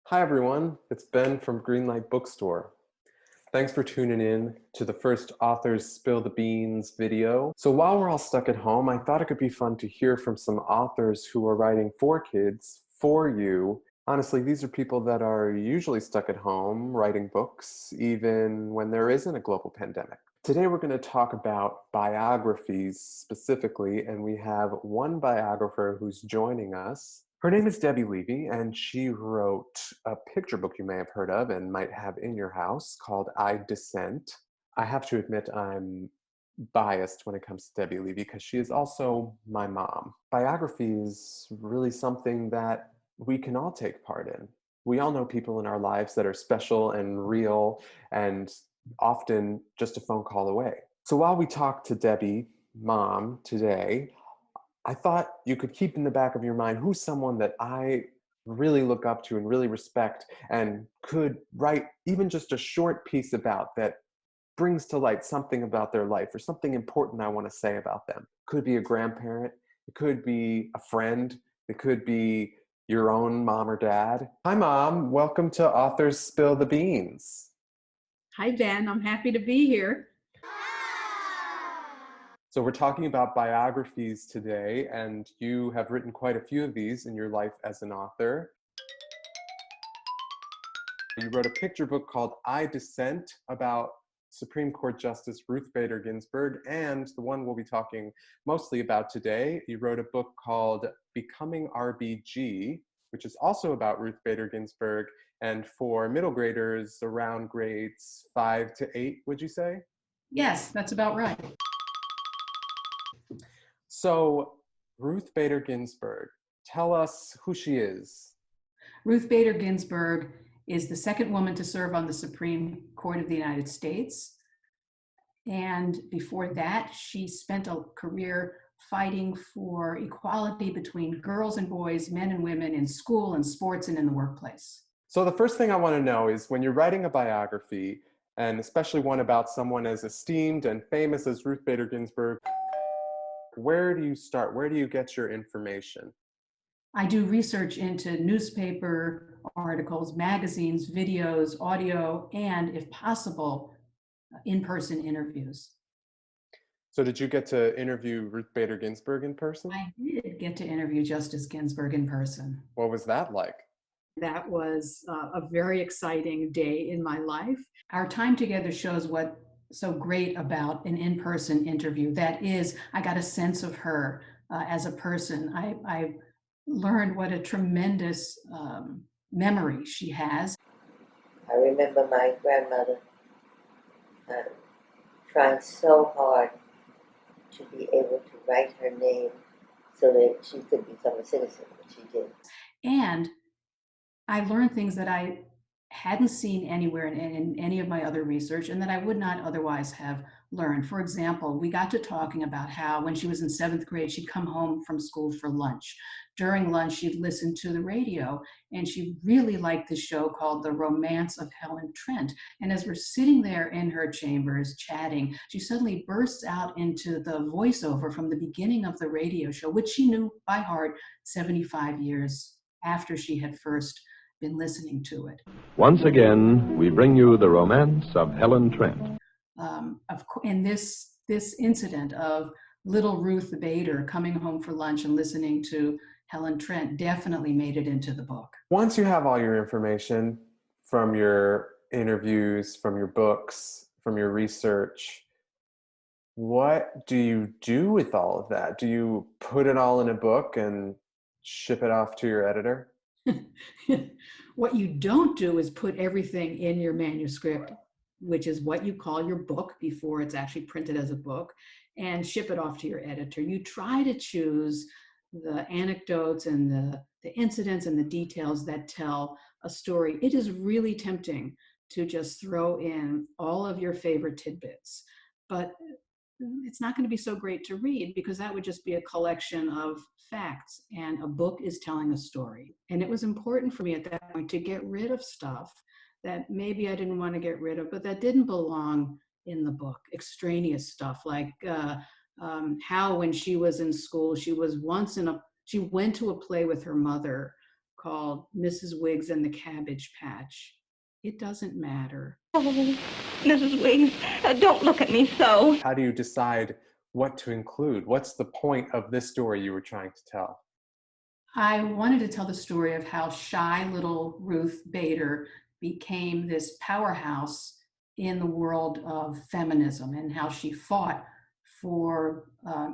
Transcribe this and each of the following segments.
Hi everyone, it's Ben from Greenlight Bookstore. Thanks for tuning in to the first Authors Spill the Beans video. So while we're all stuck at home, I thought it could be fun to hear from some authors who are writing for kids, for you. Honestly, these are people that are usually stuck at home writing books, even when there isn't a global pandemic. Today we're going to talk about biographies specifically, and we have one biographer who's joining us. Her name is Debbie Levy, and she wrote a picture book you may have heard of and might have in your house called Dissent. I have to admit I'm biased when it comes to Debbie Levy because she is also my mom. Biography is really something that we can all take part in. We all know people in our lives that are special and real and often just a phone call away. So while we talk to Debbie, mom, today, I thought you could keep in the back of your mind who's someone that I really look up to and really respect and could write even just a short piece about that brings to light something about their life or something important I want to say about them. Could be a grandparent, it could be a friend, it could be your own mom or dad. Hi mom, welcome to Authors Spill the Beans. Hi Ben, I'm happy to be here. So we're talking about biographies today, and you have written quite a few of these in your life as an author. You wrote a picture book called I Dissent about Supreme Court Justice Ruth Bader Ginsburg, and the one we'll be talking mostly about today, you wrote a book called Becoming RBG, which is also about Ruth Bader Ginsburg, and for middle graders around grades 5 to 8, would you say? Yes, that's about right. So, Ruth Bader Ginsburg, tell us who she is. Ruth Bader Ginsburg is the second woman to serve on the Supreme Court of the United States. And before that, she spent a career fighting for equality between girls and boys, men and women in school and sports and in the workplace. So the first thing I want to know is when you're writing a biography, and especially one about someone as esteemed and famous as Ruth Bader Ginsburg, where do you start? Where do you get your information? I do research into newspaper articles, magazines, videos, audio, and if possible, in-person interviews. So did you get to interview Ruth Bader Ginsburg in person? I did get to interview Justice Ginsburg in person. What was that like? That was a very exciting day in my life. Our time together shows what's so great about an in-person interview. That is, I got a sense of her as a person. I learned what a tremendous memory she has. I remember my grandmother trying so hard to be able to write her name so that she could become a citizen, but she did. And I learned things that I hadn't seen anywhere in any of my other research and that I would not otherwise have learned. For example, we got to talking about how when she was in 7th grade, she'd come home from school for lunch. During lunch, she'd listen to the radio, and she really liked this show called The Romance of Helen Trent. And as we're sitting there in her chambers chatting, she suddenly bursts out into the voiceover from the beginning of the radio show, which she knew by heart 75 years after she had first been listening to it. Once again, we bring you The Romance of Helen Trent. And this incident of little Ruth Bader coming home for lunch and listening to Helen Trent definitely made it into the book. Once you have all your information from your interviews, from your books, from your research, what do you do with all of that? Do you put it all in a book and ship it off to your editor? What you don't do is put everything in your manuscript, which is what you call your book before it's actually printed as a book, and ship it off to your editor. You try to choose the anecdotes and the incidents and the details that tell a story. It is really tempting to just throw in all of your favorite tidbits, but it's not going to be so great to read because that would just be a collection of facts, and a book is telling a story. And it was important for me at that point to get rid of stuff that maybe I didn't want to get rid of, but that didn't belong in the book. Extraneous stuff like how when she was in school, she went to a play with her mother called Mrs. Wiggs and the Cabbage Patch. It doesn't matter. Oh, Mrs. Wiggs, don't look at me so. How do you decide what to include? What's the point of this story you were trying to tell? I wanted to tell the story of how shy little Ruth Bader became this powerhouse in the world of feminism and how she fought for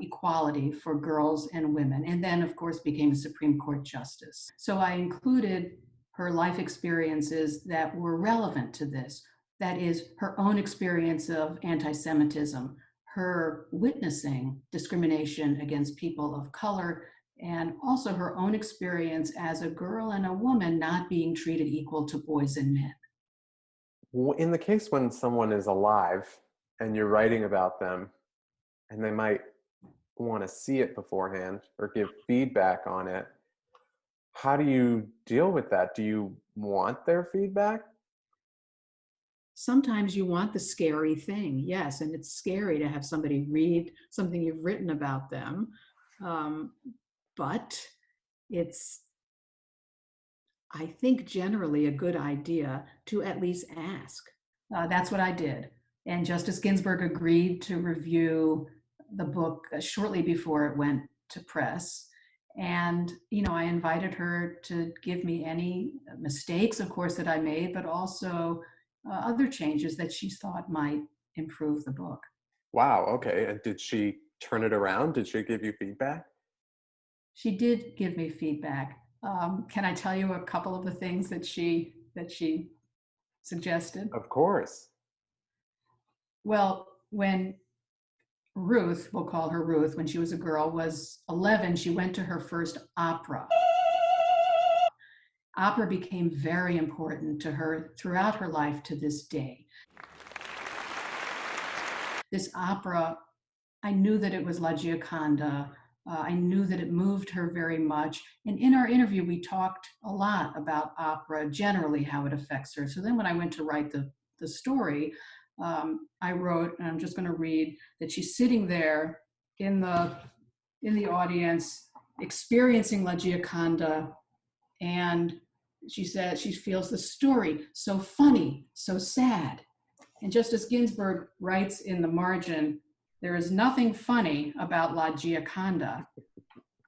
equality for girls and women, and then, of course, became a Supreme Court justice. So I included her life experiences that were relevant to this. That is, her own experience of anti-Semitism, her witnessing discrimination against people of color, and also her own experience as a girl and a woman not being treated equal to boys and men. In the case when someone is alive and you're writing about them, and they might want to see it beforehand or give feedback on it, how do you deal with that? Do you want their feedback? Sometimes you want the scary thing, yes, and it's scary to have somebody read something you've written about them, but it's, I think, generally a good idea to at least ask. That's what I did. And Justice Ginsburg agreed to review the book shortly before it went to press. And, I invited her to give me any mistakes, of course, that I made, but also other changes that she thought might improve the book. Wow, okay. And did she turn it around? Did she give you feedback? She did give me feedback. Can I tell you a couple of the things that she suggested? Of course. Well, when Ruth, we'll call her Ruth, when she was a girl, was 11, she went to her first opera. Opera became very important to her throughout her life to this day. This opera, I knew that it was La Gioconda. I knew that it moved her very much. And in our interview, we talked a lot about opera, generally how it affects her. So then when I went to write the story, I wrote, and I'm just going to read, that she's sitting there in the audience, experiencing La Gioconda, and she says she feels the story so funny, so sad. And Justice Ginsburg writes in the margin, there is nothing funny about La Gioconda,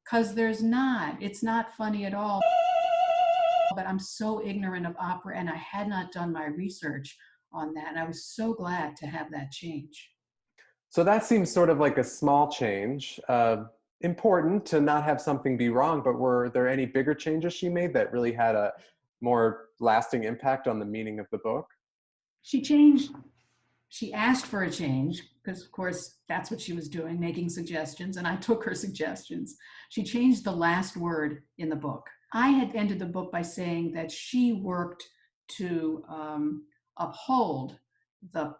because there's not. It's not funny at all. But I'm so ignorant of opera, and I had not done my research on that. And I was so glad to have that change. So that seems sort of like a small change. Important to not have something be wrong, but were there any bigger changes she made that really had a more lasting impact on the meaning of the book? She asked for a change, because of course that's what she was doing, making suggestions, and I took her suggestions. She changed the last word in the book. I had ended the book by saying that she worked to uphold the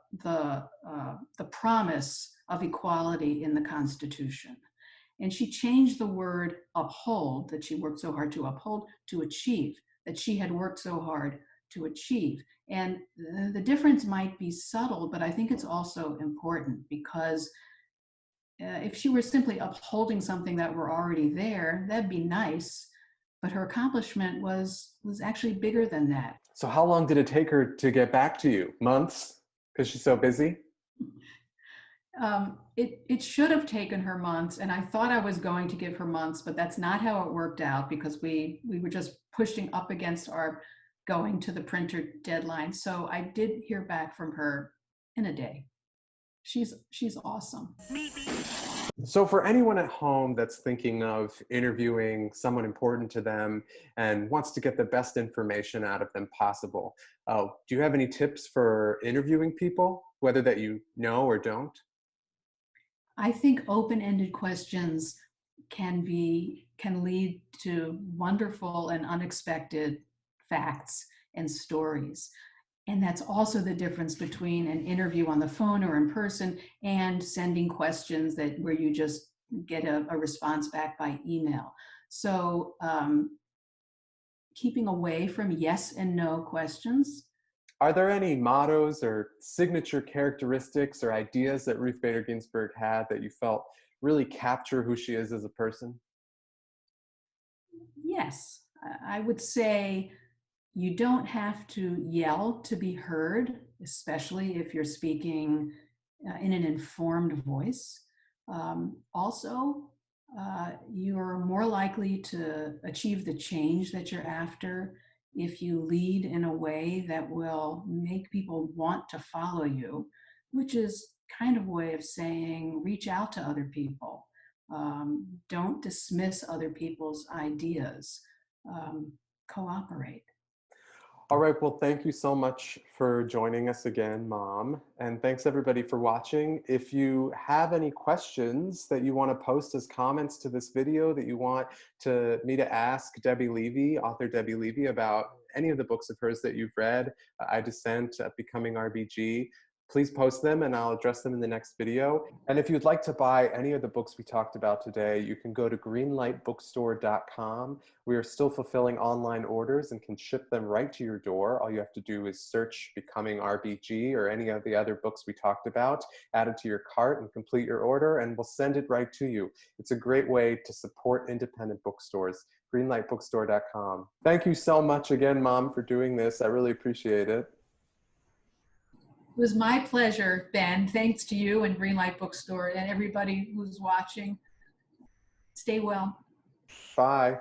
promise of equality in the Constitution. And she changed the word uphold, that she worked so hard to uphold, to achieve, that she had worked so hard to achieve. And the difference might be subtle, but I think it's also important, because if she were simply upholding something that were already there, that'd be nice. But her accomplishment was actually bigger than that. So how long did it take her to get back to you? Months? Because she's so busy? It should have taken her months, and I thought I was going to give her months, but that's not how it worked out, because we were just pushing up against our going to the printer deadline. So I did hear back from her in a day. She's awesome. So for anyone at home that's thinking of interviewing someone important to them and wants to get the best information out of them possible, do you have any tips for interviewing people, whether that you know or don't? I think open-ended questions can lead to wonderful and unexpected facts and stories. And that's also the difference between an interview on the phone or in person and sending questions where you just get a response back by email. So keeping away from yes and no questions. Are there any mottos or signature characteristics or ideas that Ruth Bader Ginsburg had that you felt really capture who she is as a person? Yes. I would say you don't have to yell to be heard, especially if you're speaking in an informed voice. Also, you're more likely to achieve the change that you're after if you lead in a way that will make people want to follow you, which is kind of a way of saying reach out to other people. Don't dismiss other people's ideas. Cooperate. All right, well, thank you so much for joining us again, Mom. And thanks everybody for watching. If you have any questions that you want to post as comments to this video that you want me to ask Debbie Levy, author Debbie Levy, about any of the books of hers that you've read, Dissent, Becoming RBG, please post them and I'll address them in the next video. And if you'd like to buy any of the books we talked about today, you can go to greenlightbookstore.com. We are still fulfilling online orders and can ship them right to your door. All you have to do is search Becoming RBG or any of the other books we talked about, add it to your cart and complete your order, and we'll send it right to you. It's a great way to support independent bookstores. Greenlightbookstore.com. Thank you so much again, Mom, for doing this. I really appreciate it. It was my pleasure, Ben. Thanks to you and Greenlight Bookstore and everybody who's watching. Stay well. Bye.